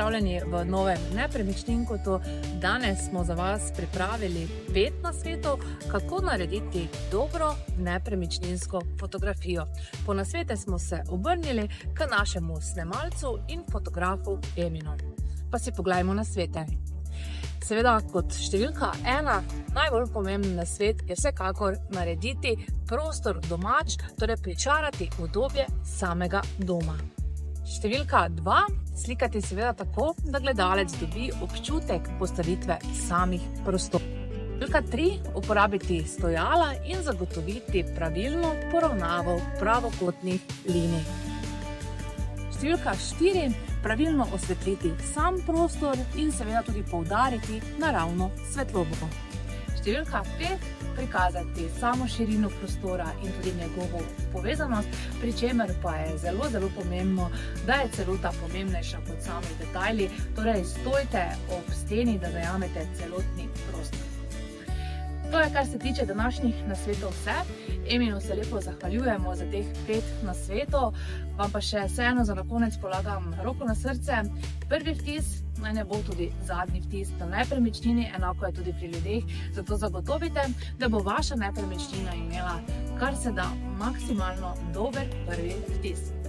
pozdravljeni v novem Nepremičninkotu. Danes smo za vas pripravili 5 nasvetov, kako narediti dobro nepremičninsko fotografijo. Po nasvete smo se obrnili k našemu snemalcu in fotografu Eminu. Pa si poglejmo nasvete. Seveda, kot številka 1, najbolj pomemben nasvet je vsekakor narediti prostor domač, torej pričarati udobje samega doma. Številka 2, slikati seveda tako, da gledalec dobi občutek postavitve samih prostorov. Številka 3, uporabiti stojala in zagotoviti pravilno poravnavo pravokotnih linij. Številka 4, pravilno osvetliti sam prostor in seveda tudi poudariti naravno svetlobo. Številka 5, prikazati samo širino prostora in tudi njegovo povezanost, pri čemer pa je zelo pomembno, da je celota pomembnejša kot sami detajli, torej stojte ob steni, da zajamete celotni prostor. To je, kar se tiče današnjih nasvetov vse. Eminu se lepo zahvaljujemo za teh 5 nasvetov, vam pa še vseeno za na konec polagam roko na srce. Prvi vtis naj ne bo tudi zadnji vtis na nepremičnini, enako je tudi pri ljudeh, zato zagotovite, da bo vaša nepremičnina imela kar se da maksimalno dober prvi vtis.